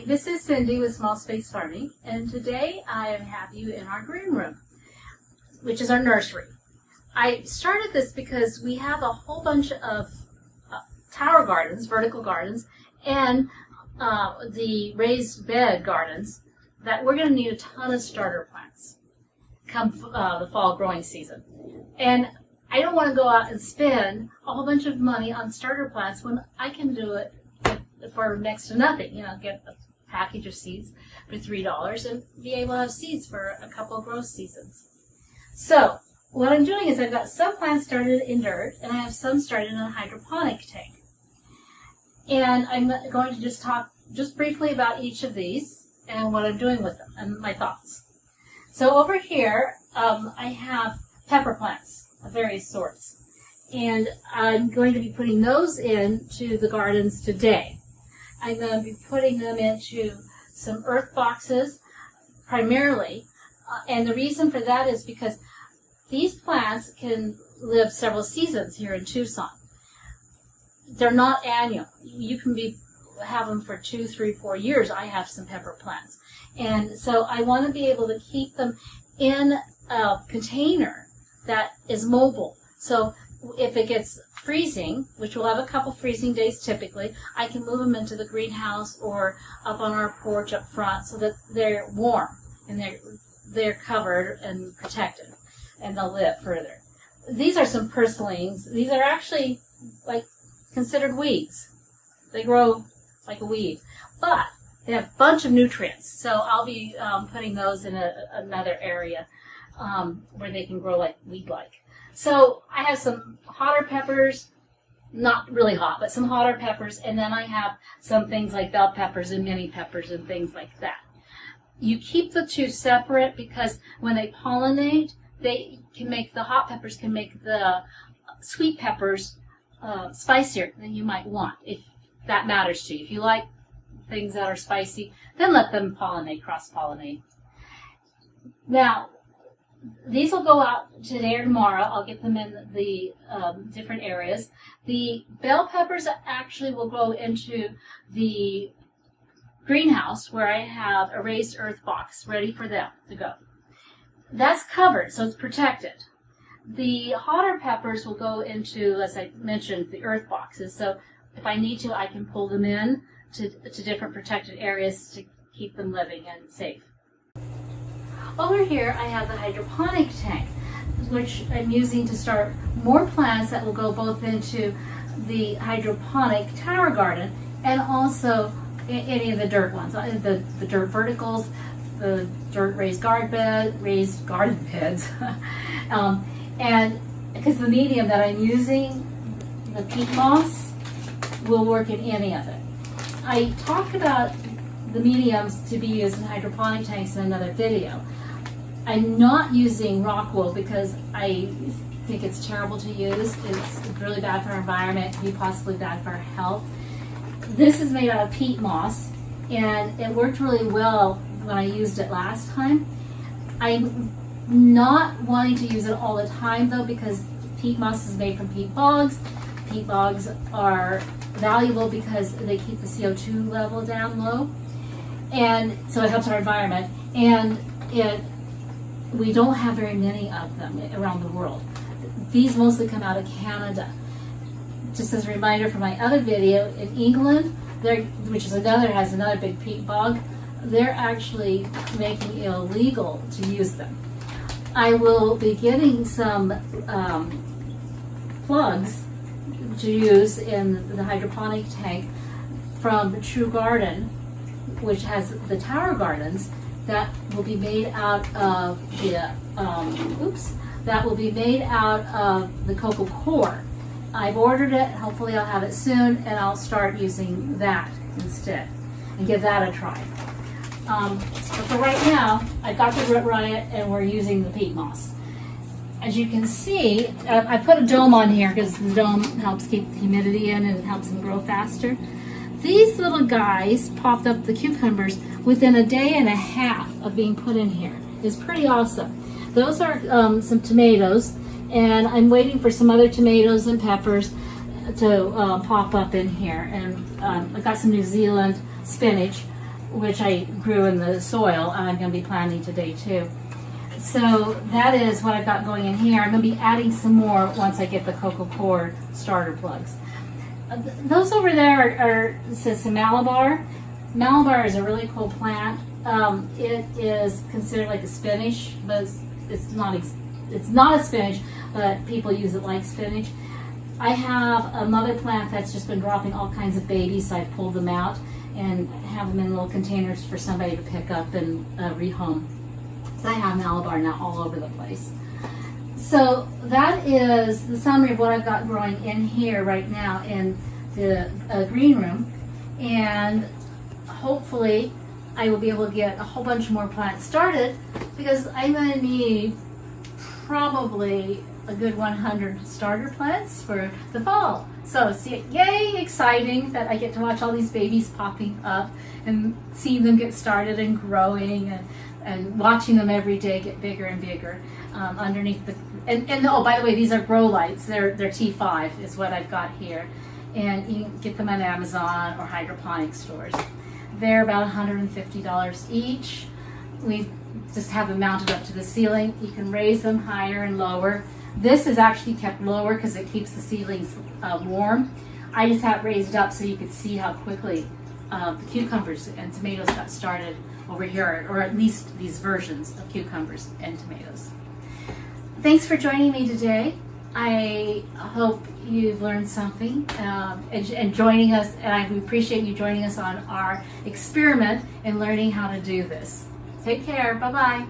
this is Cindy with Small Space Farming, and today I have you in our green room, which is our nursery. I started this because we have a whole bunch of tower gardens, vertical gardens, and the raised bed gardens that we're going to need a ton of starter plants come the fall growing season. And I don't want to go out and spend a whole bunch of money on starter plants when I can do it for next to nothing. You know, get a package of seeds for $3 and be able to have seeds for a couple of growth seasons. So what I'm doing is I've got some plants started in dirt and I have some started in a hydroponic tank. And I'm going to just talk just briefly about each of these and what I'm doing with them and my thoughts. So over here I have pepper plants of various sorts. And I'm going to be putting those into the gardens today. I'm going to be putting them into some earth boxes primarily. And the reason for that is because these plants can live several seasons here in Tucson. They're not annual. You can have them for 2, 3, 4 years. I have some pepper plants. And so I want to be able to keep them in a container that is mobile. So if it gets freezing, which we'll have a couple freezing days typically, I can move them into the greenhouse or up on our porch up front so that they're warm and they're covered and protected and they'll live further. These are some purslings. These are actually like considered weeds. They grow like a weed, but they have a bunch of nutrients. So I'll be putting those in another area where they can grow like weed-like. So I have some hotter peppers, not really hot, but some hotter peppers, and then I have some things like bell peppers and mini peppers and things like that. You keep the two separate because when they pollinate, they can make the hot peppers can make the sweet peppers spicier than you might want, if that matters to you. If you like things that are spicy, then let them pollinate, cross-pollinate. Now, these will go out today or tomorrow. I'll get them in the different areas. The bell peppers actually will go into the greenhouse where I have a raised earth box ready for them to go. That's covered, so it's protected. The hotter peppers will go into, as I mentioned, the earth boxes. So if I need to, I can pull them in to different protected areas to keep them living and safe. Over here I have the hydroponic tank, which I'm using to start more plants that will go both into the hydroponic tower garden and also any of the dirt ones, the dirt verticals, the dirt raised garden beds. And because the medium that I'm using, the peat moss, will work in any of it. I talked about the mediums to be used in hydroponic tanks in another video. I'm not using rock wool because I think it's terrible to use. It's really bad for our environment. It can be possibly bad for our health. This is made out of peat moss, and it worked really well when I used it last time. I'm not wanting to use it all the time though, because peat moss is made from peat bogs. Peat bogs are valuable because they keep the CO2 level down low, and so it helps our environment. And we don't have very many of them around the world. These mostly come out of Canada. Just as a reminder from my other video, in England, which is has another big peat bog, they're actually making it illegal to use them. I will be getting some plugs to use in the hydroponic tank from True Garden, which has the tower gardens, that will be made out of the cocoa core. I've ordered it. Hopefully I'll have it soon, and I'll start using that instead and give that a try. But for right now, I've got the Root Riot, and we're using the peat moss. As you can see, I put a dome on here because the dome helps keep the humidity in and it helps them grow faster. These little guys popped up, the cucumbers, within a day and a half of being put in here. It's pretty awesome. Those are some tomatoes, and I'm waiting for some other tomatoes and peppers to pop up in here. And I got some New Zealand spinach, which I grew in the soil, and I'm going to be planting today too. So that is what I've got going in here. I'm going to be adding some more once I get the cocoa core starter plugs. Those over there are says Malabar. Malabar is a really cool plant. It is considered like a spinach, but it's not a spinach, but people use it like spinach. I have a mother plant that's just been dropping all kinds of babies, so I pulled them out and have them in little containers for somebody to pick up and rehome. So I have Malabar now all over the place. So that is the summary of what I've got growing in here right now in the green room, and hopefully I will be able to get a whole bunch more plants started, because I'm going to need probably a good 100 starter plants for the fall. So yay, exciting that I get to watch all these babies popping up and seeing them get started and growing, and watching them every day get bigger and bigger underneath the, and oh, by the way, these are grow lights. They're T5 is what I've got here, and you can get them on Amazon or hydroponics stores. They're about $150 each. We just have them mounted up to the ceiling. You can raise them higher and lower. This is actually kept lower because it keeps the ceilings warm. I just have it raised up so you could see how quickly the cucumbers and tomatoes got started over here, or at least these versions of cucumbers and tomatoes. Thanks for joining me today. I hope you've learned something and joining us, and I appreciate you joining us on our experiment in learning how to do this. Take care. Bye-bye.